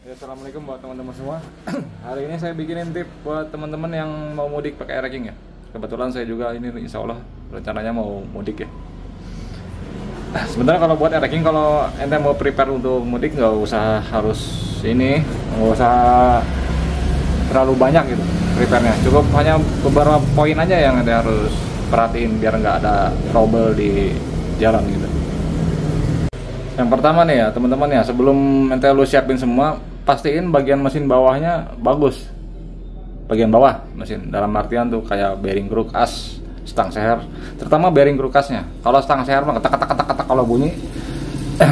Ya, assalamualaikum buat teman-teman semua. Hari ini saya bikinin tip buat teman-teman yang mau mudik pakai Air-Racking ya. Kebetulan saya juga ini insya Allah rencananya mau mudik ya. Sebenarnya kalau buat Air-Racking, kalau ente mau prepare untuk mudik nggak usah harus nggak usah terlalu banyak gitu prepare-nya. Cukup hanya beberapa poin aja yang ente harus perhatiin biar nggak ada trouble di jalan gitu. Yang pertama nih ya teman-teman ya, sebelum ente lu siapin semua, pastiin bagian mesin bawahnya bagus. Bagian bawah mesin, dalam artian tuh kayak bearing kruk as, stang seher, terutama bearing kruk asnya. Kalau stang seher mah ketak kalau bunyi,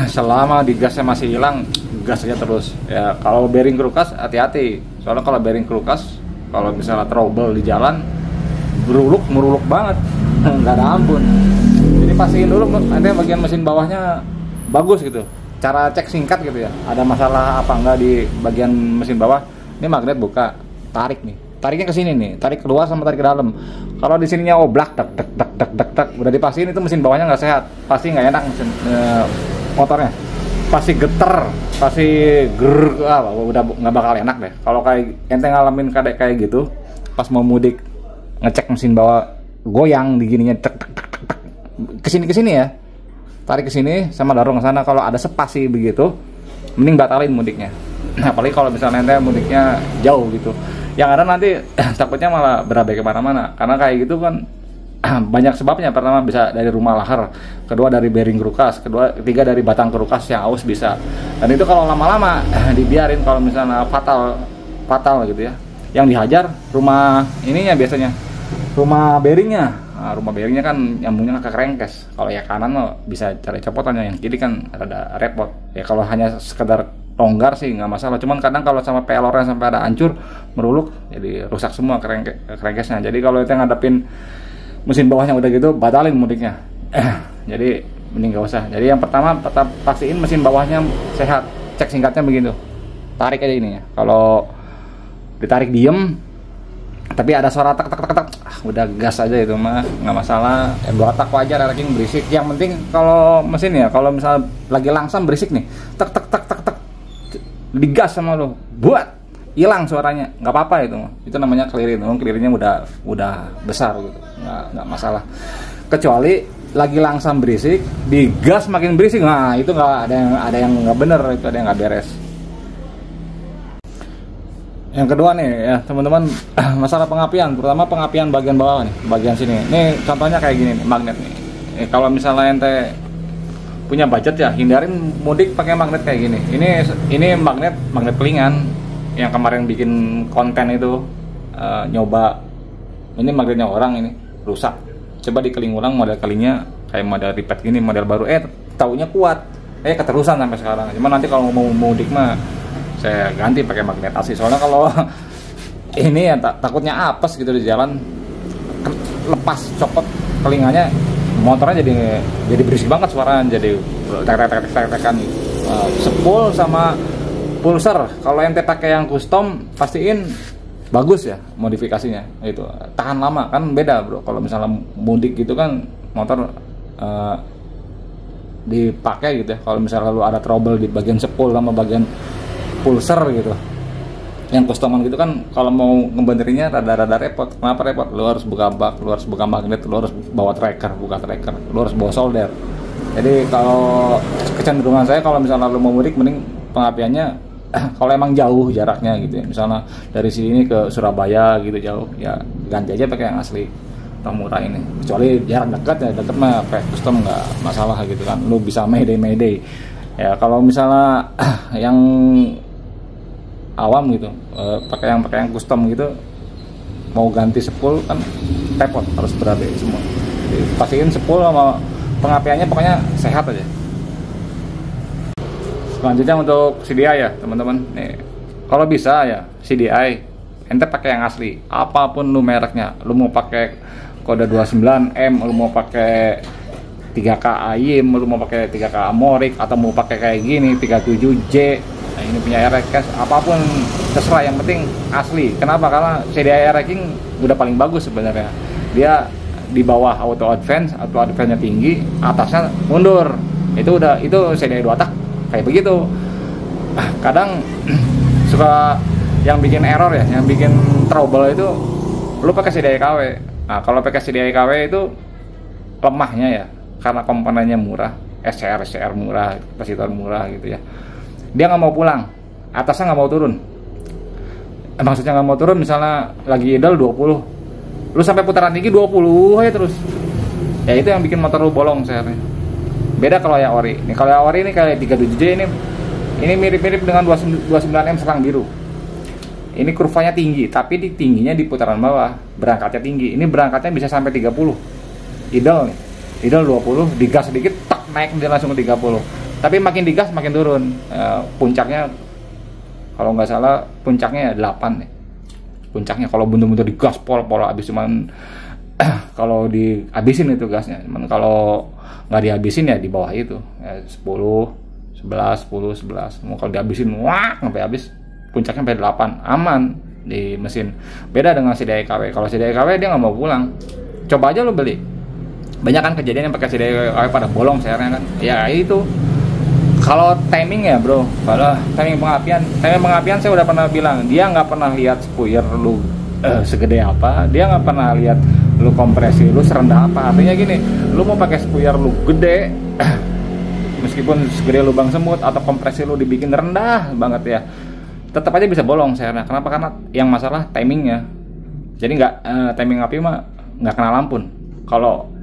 selama di gasnya masih hilang, gas aja terus. Ya kalau bearing kruk as hati-hati, soalnya kalau bearing kruk as, kalau misalnya trouble di jalan, meruluk banget, nggak ada ampun. Jadi pastiin dulu nanti bagian mesin bawahnya bagus gitu. Cara cek singkat gitu ya, ada masalah apa enggak di bagian mesin bawah. Ini magnet buka, tarik nih, tariknya ke sini nih, tarik keluar sama tarik ke dalam. Kalau di sininya oblak, dak, udah dipastiin itu mesin bawahnya nggak sehat, pasti nggak enak mesin motornya, pasti geter, pasti udah nggak bakal enak deh. Kalau kayak ente ngalamin kayak gitu, pas mau mudik ngecek mesin bawah goyang di gininya, kesini ya. Tarik ke sini sama dorong ke sana. Kalau ada spasi begitu, mending batalin mudiknya. Apalagi kalau misalnya ente mudiknya jauh gitu. Yang ada nanti takutnya malah berabai kemana-mana. Karena kayak gitu kan banyak sebabnya. Pertama bisa dari rumah lahar, kedua dari bearing kerukas, ketiga dari batang kerukas yang aus bisa. Dan itu kalau lama-lama dibiarin, kalau misalnya fatal gitu ya. Yang dihajar rumah ininya biasanya, rumah bearingnya. Nah, rumah bearingnya kan nyambungnya ke crankcase. Kalau ya kanan mah bisa cari copotannya, yang kiri kan rada repot. Ya kalau hanya sekedar longgar sih nggak masalah. Cuman kadang kalau sama pelornya sampai ada hancur, meruluk, jadi rusak semua crankcase-nya. Jadi kalau itu ngadepin mesin bawahnya udah gitu, batalin mudiknya. Jadi mending nggak usah. Jadi yang pertama tetap pastiin mesin bawahnya sehat. Cek singkatnya begitu. Tarik aja ini ya. Kalau ditarik diem tapi ada suara tak, udah gas aja itu mah nggak masalah. 2 tak wajar, Air-Racking berisik. Yang penting kalau mesin ya, kalau misalnya lagi langsam berisik nih, tak digas sama lo, buat hilang suaranya, nggak apa-apa itu namanya clearin. Clearinnya udah besar gitu, nggak masalah. Kecuali lagi langsam berisik, digas makin berisik, nah itu nggak ada yang nggak bener, itu ada yang nggak beres. Yang kedua nih ya teman-teman, masalah pengapian, terutama pengapian bagian bawah nih, bagian sini. Ini contohnya kayak gini nih, magnet nih. Kalau misalnya ente punya budget ya, hindarin mudik pakai magnet kayak gini. Ini magnet pelingan yang kemarin bikin konten itu nyoba. Ini magnetnya orang ini rusak. Coba dikeling ulang model kalinya kayak model repeat gini, model baru. Taunya kuat. Keterusan sampai sekarang. Cuman nanti kalau mau mudik mah saya ganti pakai magnet asli, soalnya kalau ini ya takutnya apes gitu di jalan, lepas copot telinganya, motornya jadi berisik banget suaranya, jadi tek-tekan. Spool sama pulser kalau ente pakai yang custom, pastiin bagus ya modifikasinya, itu tahan lama. Kan beda bro, kalau misalnya mudik gitu kan motor dipakai gitu ya, kalau misalnya lu ada trouble di bagian spool sama bagian pulser gitu, yang customan gitu kan, kalau mau ngebenerinnya rada repot. Kenapa repot? Lu harus buka bak, lu harus buka magnet, lu harus bawa buka tracker, lu harus bawa solder. Jadi kalau kecenderungan saya, kalau misalnya lu mau mudik, mending pengapiannya kalau emang jauh jaraknya gitu ya, misalnya dari sini ke Surabaya gitu jauh, ya ganti aja pakai yang asli atau murah ini. Kecuali jarak dekat mah pakai custom nggak masalah gitu kan, lu bisa mayday ya. Kalau misalnya yang awam gitu, pakai yang custom gitu, mau ganti spool kan repot, harus berabe semua. Jadi pastiin spool sama pengapiannya pokoknya sehat aja. Selanjutnya untuk CDI ya teman-teman, nih kalau bisa ya CDI ente pakai yang asli, apapun lu mereknya. Lu mau pakai kode 29M, lu mau pakai 3K AYIM, lu mau pakai 3K Amorik, atau mau pakai kayak gini 37J. Nah, ini punya Air-Racking, apapun terserah, yang penting asli. Kenapa? Karena CDI Air-Racking udah paling bagus sebenarnya. Dia di bawah auto advance-nya tinggi, atasnya mundur. Itu CDI 2 tak kayak begitu. Kadang suka yang bikin error ya, yang bikin trouble itu lu pakai CDI KW. Nah, kalau pakai CDI KW itu lemahnya ya, karena komponennya murah, SCR murah, kapasitor murah gitu ya. Dia nggak mau pulang, atasnya nggak mau turun. Maksudnya nggak mau turun, misalnya lagi idle 20, lu sampai putaran tinggi 20 aja terus. Ya itu yang bikin motor lu bolong seharusnya. Beda kalau yang ori. Nih kalau yang ori ini kayak 37J ini mirip-mirip dengan 29M selang biru. Ini kurvanya tinggi, tapi tingginya di putaran bawah, berangkatnya tinggi. Ini berangkatnya bisa sampai 30. Idle nih. Idle 20, digas sedikit, tak naik dia langsung ke 30. Tapi makin digas makin turun. Puncaknya kalau nggak salah puncaknya 8 nih. Puncaknya kalau bener-bener digas pol habis, cuman kalau dihabisin itu gasnya. Cuman kalau nggak dihabisin ya di bawah itu. 10, 11, 10, 11. Mau kalau dihabisin wah sampai habis, puncaknya sampai 8, aman di mesin. Beda dengan CDI KW. Kalau CDI KW dia nggak mau pulang. Coba aja lo beli. Banyak kan kejadian yang pakai CDI KW pada bolong seharusnya kan. Ya itu. Kalau timing ya bro, kalau timing pengapian saya udah pernah bilang, dia nggak pernah lihat spuyer lu segede apa, dia nggak pernah lihat lu kompresi lu serendah apa. Artinya gini, lu mau pakai spuyer lu gede, meskipun segede lubang semut atau kompresi lu dibikin rendah banget ya, tetap aja bisa bolong seharusnya. Kenapa? Karena yang masalah timingnya. Jadi nggak timing api mah nggak kena lampun. Kalau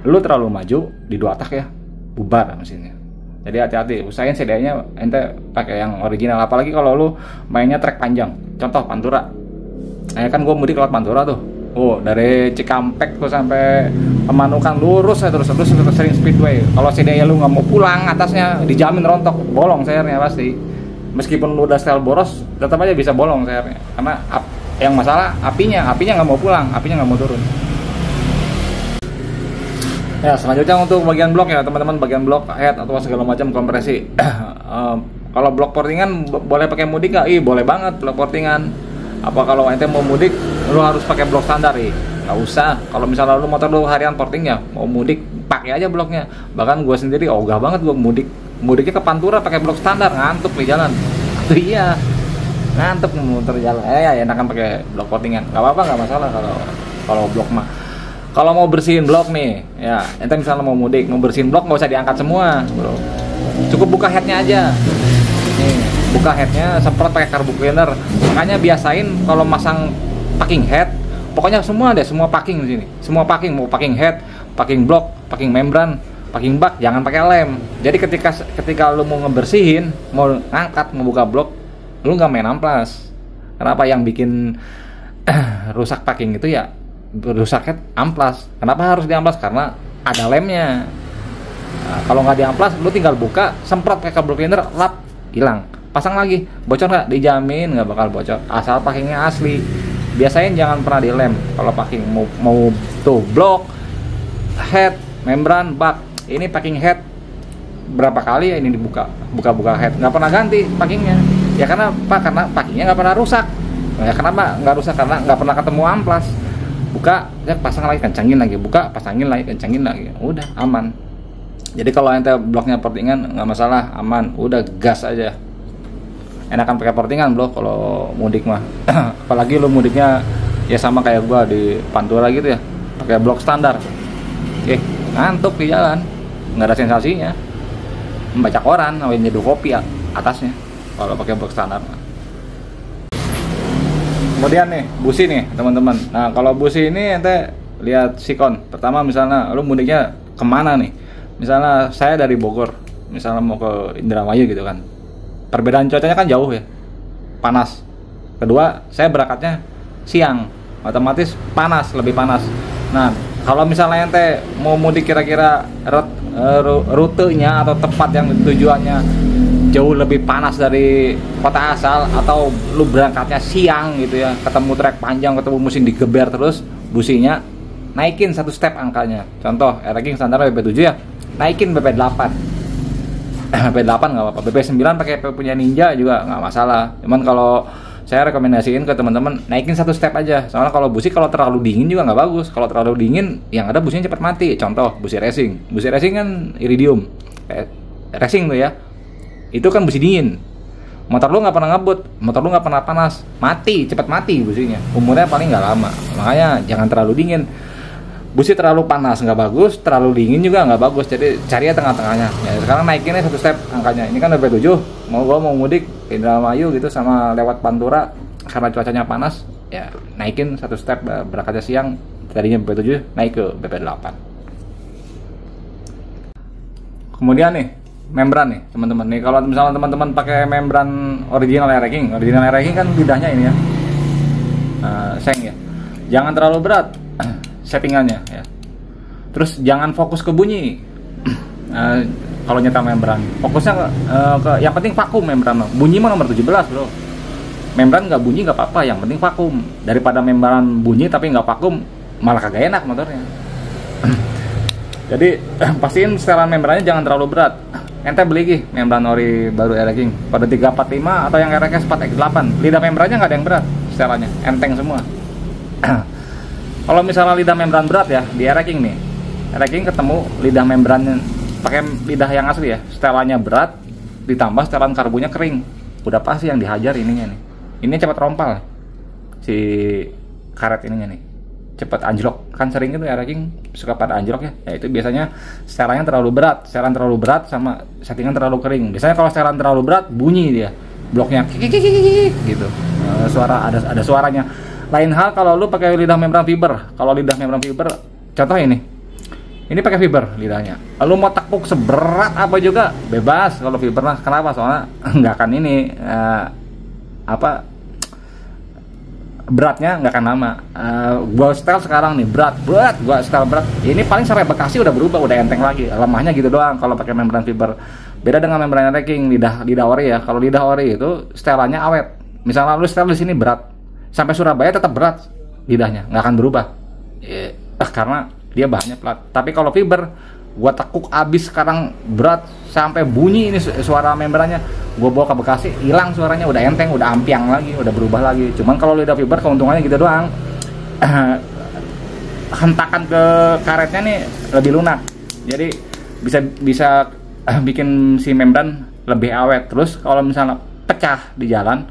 lu terlalu maju di 2 tak ya, bubar mesinnya. Jadi hati-hati, usahain CDI-nya ente pakai yang original. Apalagi kalau lu mainnya trek panjang. Contoh Pantura. Kan gue mudik lewat Pantura tuh. Dari Cikampek tuh sampai Pemanukan lurus terus sering speedway. Kalau CDI lu nggak mau pulang, atasnya dijamin rontok, bolong sayarnya pasti. Meskipun lu udah setel boros, tetap aja bisa bolong sayarnya. Karena yang masalah apinya nggak mau pulang, apinya nggak mau turun. Ya, selanjutnya untuk bagian blok ya teman-teman, bagian blok head atau segala macam kompresi. Kalau blok portingan boleh pakai mudik nggak? Boleh banget blok portingan. Apa kalau ente mau mudik, lu harus pakai blok standar? Nggak usah. Kalau misalnya lu motor lu harian porting ya, mau mudik pakai aja bloknya. Bahkan gue sendiri ogah banget gue mudiknya ke Pantura pakai blok standar, ngantuk di jalan. Iya, ngantuk muter jalan. Ya enakan pakai blok portingan. Nggak apa-apa, nggak masalah kalau blok mah. Kalau mau bersihin blok nih, ya ente misalnya mau mudik, mau bersihin blok nggak usah diangkat semua, bro. Cukup buka headnya aja. Nih, buka headnya, semprot pakai carbo cleaner. Makanya biasain kalau masang packing head, pokoknya semua packing di sini. Semua packing, mau packing head, packing blok, packing membran, packing bak, jangan pakai lem. Jadi ketika lu mau ngebersihin, mau ngangkat, mau buka blok, lu nggak main amplas. Kenapa? Yang bikin rusak packing itu ya rusaknya amplas. Kenapa harus diamplas? Karena ada lemnya. Nah, kalau nggak diamplas, lu tinggal buka, semprot pakai carbo cleaner, lap, hilang. Pasang lagi, bocor nggak? Dijamin nggak bakal bocor. Asal packingnya asli. Biasain jangan pernah dilem. Kalau packing mau tuh blok, head, membran, bak. Ini packing head berapa kali ya ini dibuka, buka head, nggak pernah ganti packingnya. Ya karena packingnya nggak pernah rusak. Ya kenapa nggak rusak? Karena nggak pernah ketemu amplas. Buka, ya pasang lagi, kencangin lagi, buka, pasangin lagi, kencangin lagi, udah aman. Jadi kalau ente bloknya portingan nggak masalah, aman, udah gas aja. Enakan pakai portingan blok kalau mudik mah. Apalagi lu mudiknya ya sama kayak gua di Pantura gitu ya, pakai blok standar. Ngantuk di jalan, nggak ada sensasinya. Membaca koran, nyeduh kopi atasnya kalau pakai blok standar. Kemudian nih, busi nih teman-teman. Nah kalau busi ini ente lihat sikon. Pertama misalnya lu mudiknya kemana nih? Misalnya saya dari Bogor, misalnya mau ke Indramayu gitu kan. Perbedaan cuacanya kan jauh ya, panas. Kedua, saya berangkatnya siang, otomatis panas, lebih panas. Nah kalau misalnya ente mau mudik kira-kira rutenya atau tempat yang tujuannya jauh lebih panas dari kota asal, atau lu berangkatnya siang gitu ya, ketemu trek panjang, ketemu mesin digeber terus, businya naikin 1 step angkanya. Contoh racing standar BP7 ya, naikin BP8. BP8 nggak apa-apa, BP9 pakai punya Ninja juga nggak masalah. Cuman kalau saya rekomendasiin ke teman-teman naikin 1 step aja. Soalnya kalau busi kalau terlalu dingin juga nggak bagus. Kalau terlalu dingin yang ada businya cepat mati. Contoh busi racing kan iridium racing tuh ya, itu kan busi dingin. Motor lu nggak pernah ngebut, motor lu nggak pernah panas, mati, cepat mati businya. Umurnya paling nggak lama. Makanya jangan terlalu dingin. Busi terlalu panas nggak bagus, terlalu dingin juga nggak bagus. Jadi cari ya tengah-tengahnya. Ya, sekarang naikinnya satu step angkanya. Ini kan udah V7, gua mau mudik ke Indramayu gitu sama lewat Pantura karena cuacanya panas. Ya naikin satu step, berangkatnya siang, tadinya BP7 naik ke BP8. Kemudian nih membran nih teman-teman nih, kalau misalnya teman-teman pakai membran original air racking kan lidahnya ini ya seng ya, jangan terlalu berat settingannya ya. Terus jangan fokus ke bunyi kalau nyetel membran, fokusnya ke yang penting vakum membran. Bunyi mah nomor 17 bro, membran nggak bunyi nggak apa-apa, yang penting vakum. Daripada membran bunyi tapi nggak vakum, malah kagak enak motornya. Jadi pastiin setelan membrannya jangan terlalu berat. Ente beli gih membran ori baru air racking pada 345 atau yang RX 4X8, lidah membrannya nggak ada yang berat, setelannya enteng semua. Kalau misalnya lidah membran berat ya di air racking nih, air racking ketemu lidah membrannya pakai lidah yang asli ya, setelannya berat ditambah setelan karbunya kering, udah pasti yang dihajar ininya nih. Ini cepat rompal si karet ininya nih, cepat anjlok. Kan sering itu air racking suka pada anjlok ya. Ya itu biasanya setelannya terlalu berat, setelan terlalu berat sama settingan terlalu kering. Biasanya kalau setelan terlalu berat bunyi dia, bloknya kikik gitu. Suara ada suaranya. Lain hal kalau lu pakai lidah membran fiber. Kalau lidah membran fiber, contoh ini pakai fiber lidahnya. Lu mau tekuk seberat apa juga bebas kalau fiber. Nah, kenapa? Soalnya nggak akan ini beratnya nggak akan lama. Gua setel sekarang nih berat, gua setel berat. Ini paling sampai Bekasi udah berubah, udah enteng lagi. Lemahnya gitu doang kalau pakai membran fiber. Beda dengan membran racking lidah ori ya. Kalau lidah ori itu setelannya awet. Misalnya lu setel di sini berat, sampai Surabaya tetap berat lidahnya, nggak akan berubah. Karena dia bahannya plat. Tapi kalau fiber, gua tekuk abis sekarang berat sampai bunyi ini suara membrannya, gua bawa ke Bekasi hilang suaranya, udah enteng, udah ampiang lagi, udah berubah lagi. Cuman kalau lidah fiber keuntungannya gitu doang, hentakan ke karetnya nih lebih lunak, jadi bisa bikin si membran lebih awet. Terus kalau misalnya pecah di jalan,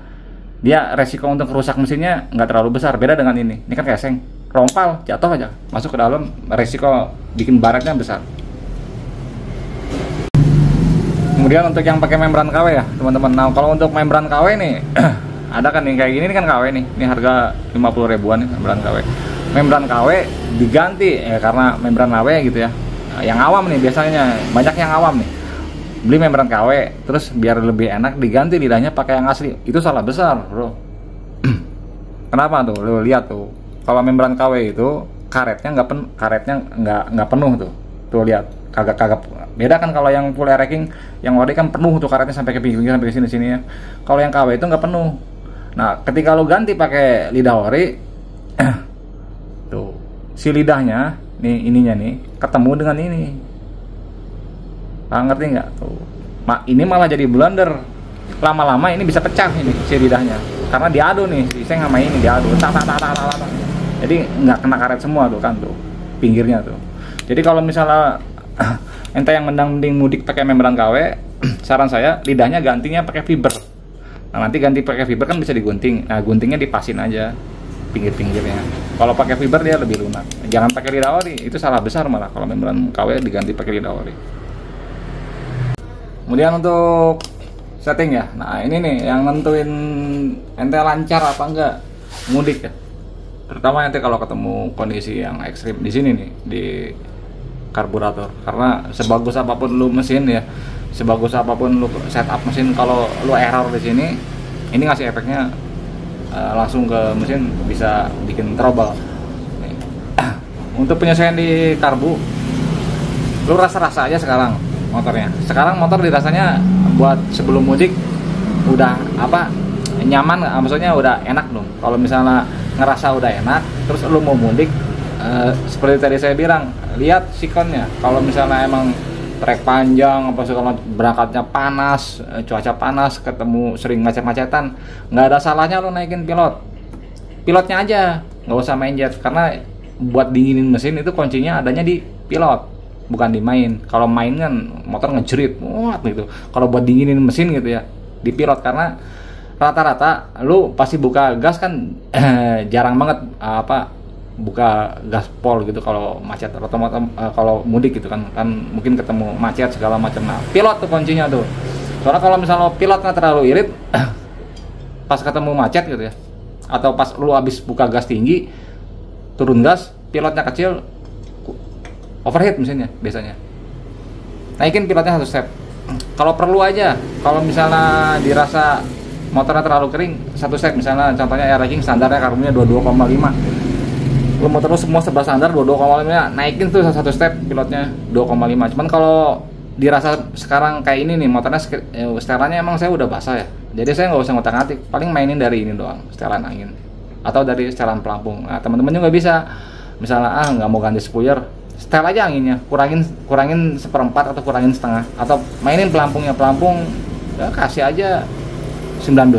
dia resiko untuk rusak mesinnya nggak terlalu besar. Beda dengan ini kan keseng, rompal, jatuh aja, masuk ke dalam, resiko bikin baretnya besar. Kemudian untuk yang pakai membran KW ya teman-teman. Nah kalau untuk membran KW nih ada kan nih kayak gini, ini kan KW nih, ini harga 50 ribuan nih membran KW. Membran KW diganti karena membran AW gitu ya. Yang awam nih biasanya, banyak yang awam nih beli membran KW, terus biar lebih enak diganti lidahnya pakai yang asli. Itu salah besar bro. Kenapa tuh? Lu lihat tuh, kalau membran KW itu karetnya nggak penuh tuh. Tuh lihat, kagak beda kan. Kalau yang full air racking, yang ori kan penuh tuh karetnya sampai ke pinggir sampai ke sini ya. Kalau yang KW itu nggak penuh. Nah ketika lu ganti pakai lidah ori, tuh si lidahnya nih, ininya nih ketemu dengan ini. Ngerti nggak tuh? Ini malah jadi blunder. Lama-lama ini bisa pecah ini si lidahnya, karena diadu nih si seng sama ini diadu, tak. Jadi nggak kena karet semua tuh kan tuh pinggirnya tuh. Jadi kalau misalnya ente yang mending mudik pakai membran KW, saran saya lidahnya gantinya pakai fiber. Nah nanti ganti pakai fiber kan bisa digunting. Nah guntingnya dipasin aja pinggir-pinggirnya. Kalau pakai fiber dia lebih lunak. Jangan pakai lidah ori, itu salah besar malah kalau membran KW diganti pakai lidah ori. Kemudian untuk setting ya. Nah ini nih yang nentuin ente lancar apa enggak mudik ya. Terutama ente kalau ketemu kondisi yang ekstrim di sini nih di karburator. Karena sebagus apapun lu mesin ya, sebagus apapun lu setup mesin, kalau lu error di sini, ini ngasih efeknya langsung ke mesin, bisa bikin trouble. Nih. Untuk penyesuaian di karbu, lu rasa-rasa aja sekarang motornya. Sekarang motor dirasanya buat sebelum mudik udah nyaman, maksudnya udah enak dong. Kalau misalnya ngerasa udah enak, terus lu mau mudik, seperti tadi saya bilang, lihat sikonnya. Kalau misalnya emang trek panjang, apa segala berangkatnya panas, cuaca panas, ketemu sering macet-macetan, nggak ada salahnya lu naikin pilotnya aja, nggak usah main jet. Karena buat dinginin mesin itu kuncinya adanya di pilot, bukan di main. Kalau main kan motor ngejerit, gitu. Kalau buat dinginin mesin gitu ya, di pilot, karena rata-rata lu pasti buka gas kan jarang banget buka gaspol gitu kalau macet, kalau mudik gitu kan mungkin ketemu macet segala macam. Nah, pilot tuh kuncinya tuh. Soalnya kalau misalnya pilot nggak terlalu irit pas ketemu macet gitu ya, atau pas lu habis buka gas tinggi turun gas, pilotnya kecil, overheat mesinnya biasanya. Naikin pilotnya 1 step. Kalau perlu aja, kalau misalnya dirasa motornya terlalu kering, 1 step, misalnya contohnya air racing standarnya karbonnya 22,5. Lu motor lu semua serba standar 22,5, naikin tuh 1 step pilotnya 2,5. Cuman kalau dirasa sekarang kayak ini nih motornya setelannya emang saya udah basah ya, jadi saya nggak usah ngotak-ngatik, paling mainin dari ini doang, setelan angin atau dari setelan pelampung. Nah, teman-teman juga bisa misalnya nggak mau ganti spoiler, setel aja anginnya, kurangin 1/4 atau kurangin setengah, atau mainin pelampungnya, pelampung ya kasih aja 19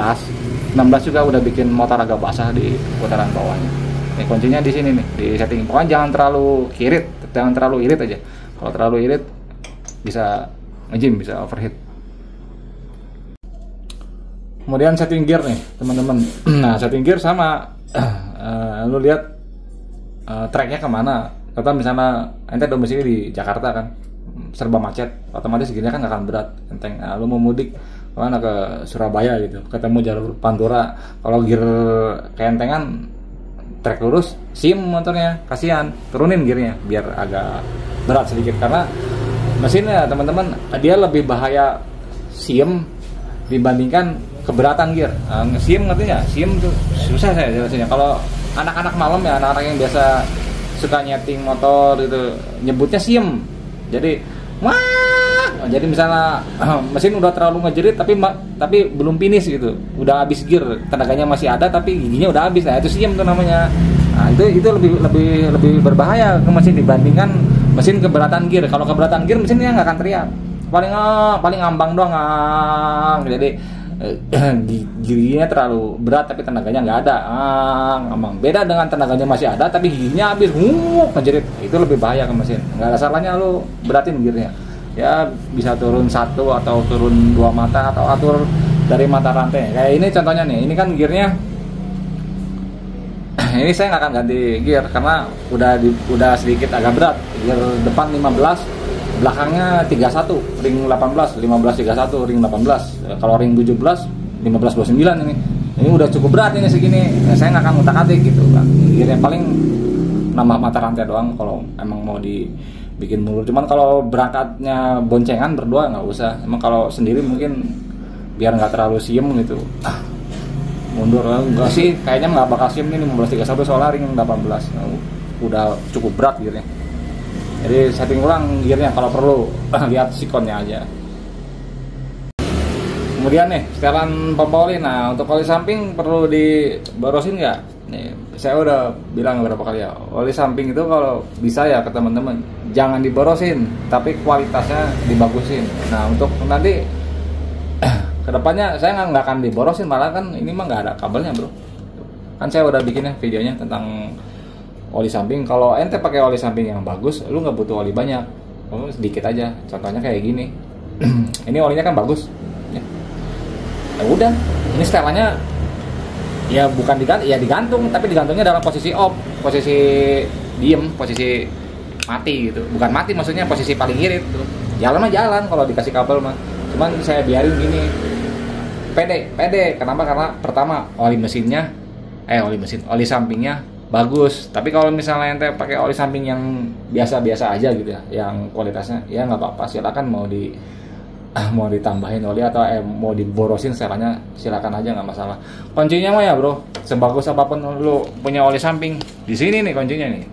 juga udah bikin motor agak basah di putaran bawahnya. Nih kuncinya di sini nih, di setting. Pokoknya jangan terlalu irit, aja. Kalau terlalu irit bisa ngejim, bisa overheat. Kemudian setting gear nih teman-teman. Nah, setting gear sama lu lihat tracknya kemana. Atau misalnya ente domisili di Jakarta kan, serba macet, otomatis gearnya kan gak akan berat, enteng. Nah, lu mau mudik kemana, ke Surabaya gitu, ketemu jalur Pantura, kalau gear keentengan, trek lurus, sim motornya, kasihan, turunin gearnya biar agak berat sedikit, karena mesinnya teman-teman dia lebih bahaya sim dibandingkan keberatan gear. Sim ngerti nggak? Sim tuh susah saya jelasinnya. Kalau anak-anak malam ya, anak-anak yang biasa suka nyeting motor itu nyebutnya sim. Jadi misalnya mesin udah terlalu ngejerit tapi belum finish gitu, udah habis gear, tenaganya masih ada tapi giginya udah habis. Nah, itu sim tuh namanya. Nah, itu lebih berbahaya ke mesin dibandingkan mesin keberatan gear. Kalau keberatan gear mesinnya nggak akan teriak, paling ngambang doang. Jadi giginya terlalu berat tapi tenaganya nggak ada, ngambang. Beda dengan tenaganya masih ada tapi giginya habis, ngejerit. Itu lebih bahaya ke mesin. Nggak ada salahnya lu beratin gearnya. Ya bisa turun 1 atau turun 2 mata, atau atur dari mata rantai. Kayak ini contohnya nih, ini kan gearnya. Ini saya nggak akan ganti gear karena udah sedikit agak berat. Gear depan 15, belakangnya 31, ring 18, 15 31, ring 18. Kalau ring 17, 15 29 ini. Ini udah cukup berat ini segini. Saya nggak akan ngutak-atik gitu kan. Gearnya paling nambah mata rantai doang kalau emang mau dibikin mulur. Cuman kalau berangkatnya boncengan berdua nggak usah. Emang kalau sendiri mungkin biar nggak terlalu siem gitu. Mundur enggak sih, kayaknya nggak bakal sim ini 15 31 soalnya ring 18. Udah cukup berat gearnya. Jadi setting ulang gearnya kalau perlu, lihat sikonnya aja. Kemudian nih setelan pompa oli. Nah, untuk oli samping perlu diborosin nggak? Nih saya udah bilang beberapa kali ya, oli samping itu kalau bisa ya ke teman-teman jangan diborosin, tapi kualitasnya dibagusin. Nah, untuk nanti kedepannya saya nggak akan diborosin, malah kan ini mah nggak ada kabelnya bro. Kan saya udah bikin ya videonya tentang oli samping. Kalau ente pakai oli samping yang bagus, lu nggak butuh oli banyak, sedikit aja. Contohnya kayak gini. Ini olinya kan bagus. Ya udah, ini setelannya ya bukan digantung, ya digantung, tapi digantungnya dalam posisi off, posisi diem, posisi mati gitu. Bukan mati maksudnya posisi paling irit tuh. Jalan mah jalan kalau dikasih kabel mah. Cuman saya biarin gini. Pede. Kenapa? Karena pertama oli oli sampingnya bagus. Tapi kalau misalnya ente pakai oli samping yang biasa-biasa aja gitu ya, yang kualitasnya ya nggak apa-apa, silakan mau ditambahin oli atau mau diborosin setelahnya silakan aja, nggak masalah. Kuncinya mah ya bro, sebagus apapun lu punya oli samping, di sini nih kuncinya nih.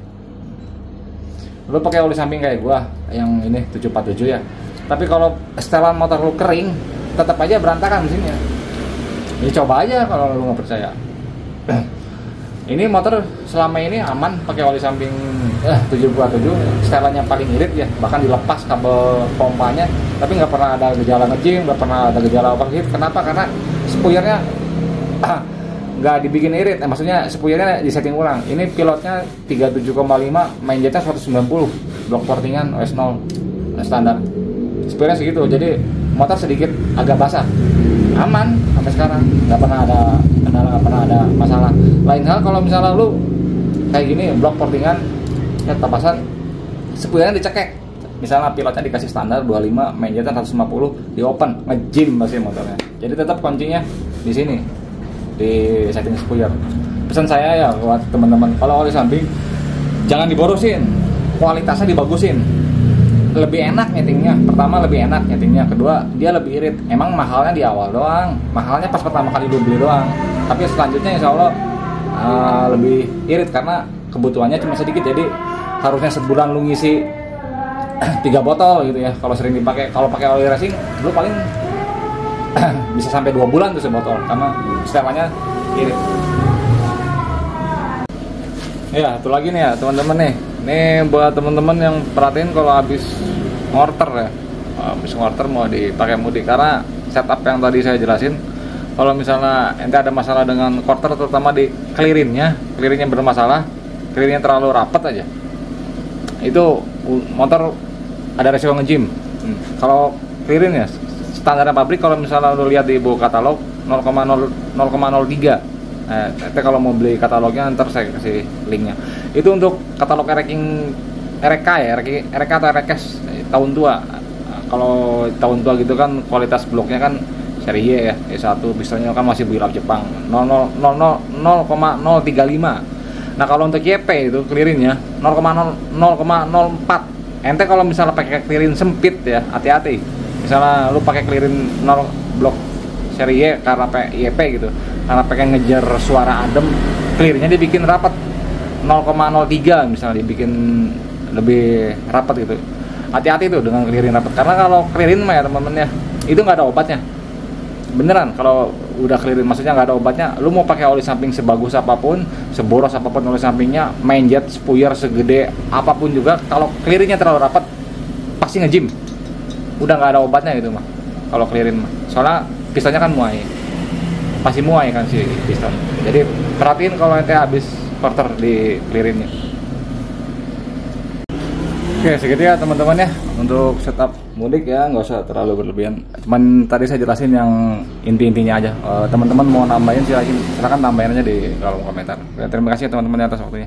Lu pakai oli samping kayak gua yang ini 747 ya. Tapi kalau setelan motor lu kering, tetap aja berantakan mesinnya. Ini coba aja kalau lu nggak percaya. Ini motor selama ini aman pakai oli samping 727, setelannya paling irit ya, bahkan dilepas kabel pompanya, tapi nggak pernah ada gejala ngejim, nggak pernah ada gejala overheat. Kenapa? Karena spoilernya nggak dibikin irit. Maksudnya spoilernya disetting ulang. Ini pilotnya 37,5, main jetnya 190, blok portingan OS0 standar. Spoilernya segitu, jadi motor sedikit agak basah, aman sampai sekarang, nggak pernah ada kendala, nggak pernah ada masalah. Lain hal kalau misalnya lu kayak gini blok portingan ya tapasan sepuyarnya dicekek, misalnya pilotnya dikasih standar 25, main jetan 150, di open ngejim masih motornya. Jadi tetap kuncinya di sini, di setting spuyer. Pesan saya ya buat teman-teman, kalau oli samping jangan diborosin, kualitasnya dibagusin. Lebih enak nyetingnya, pertama lebih enak nyetingnya, kedua dia lebih irit. Emang mahalnya di awal doang, mahalnya pas pertama kali lu beli doang, tapi selanjutnya insya Allah lebih irit karena kebutuhannya cuma sedikit. Jadi harusnya sebulan lu ngisi 3 botol gitu ya, kalau sering dipakai. Kalau pakai oli racing lu paling bisa sampai 2 bulan tuh sebotol karena setelahnya irit. Ya, itu lagi nih ya teman-teman nih. Ini buat teman-teman yang perhatiin kalau habis ngorter ya, habis ngorter mau dipakai mudik, karena setup yang tadi saya jelasin, kalau misalnya ente ada masalah dengan quarter, terutama di clearingnya bermasalah, clearingnya terlalu rapat aja, itu motor ada resiko ngejim. Kalau clearingnya standarnya pabrik, kalau misalnya lu lihat di buku katalog 0,03. Ente kalau mau beli katalognya ntar saya kasih linknya. Itu untuk katalog ranking RK ya, RK atau RKS tahun tua. Kalau tahun tua gitu kan kualitas bloknya kan seri Y ya, E1 pistolnya kan masih build up Jepang 0,035. Nah kalau untuk YP itu clearingnya 0,04. Ente kalau misalnya pakai clearing sempit ya, hati-hati. Misalnya lu pakai clearing 0 blok seri Y karena YP gitu, karena pengen ngejar suara adem, clearnya dibikin rapat 0,03 misalnya, dibikin lebih rapat gitu. Hati-hati tuh dengan clearing rapat, karena kalau clearing mah ya teman-teman ya, itu nggak ada obatnya beneran. Kalau udah clearing maksudnya nggak ada obatnya, lu mau pakai oli samping sebagus apapun, seboros apapun oli sampingnya, main jet spuyer segede apapun juga, kalau clearingnya terlalu rapat pasti ngejim. Udah nggak ada obatnya gitu mah kalau clearing mah, soalnya pistonnya kan muai, pasti muai kan si piston. Jadi perhatiin kalau ente habis quarter di clearingnya. Oke, segitu ya teman-teman ya untuk setup mudik ya, nggak usah terlalu berlebihan. Cuman tadi saya jelasin yang inti-intinya aja. Teman-teman mau nambahin silakan tambahin aja di kolom komentar. Terima kasih teman-teman atas waktunya.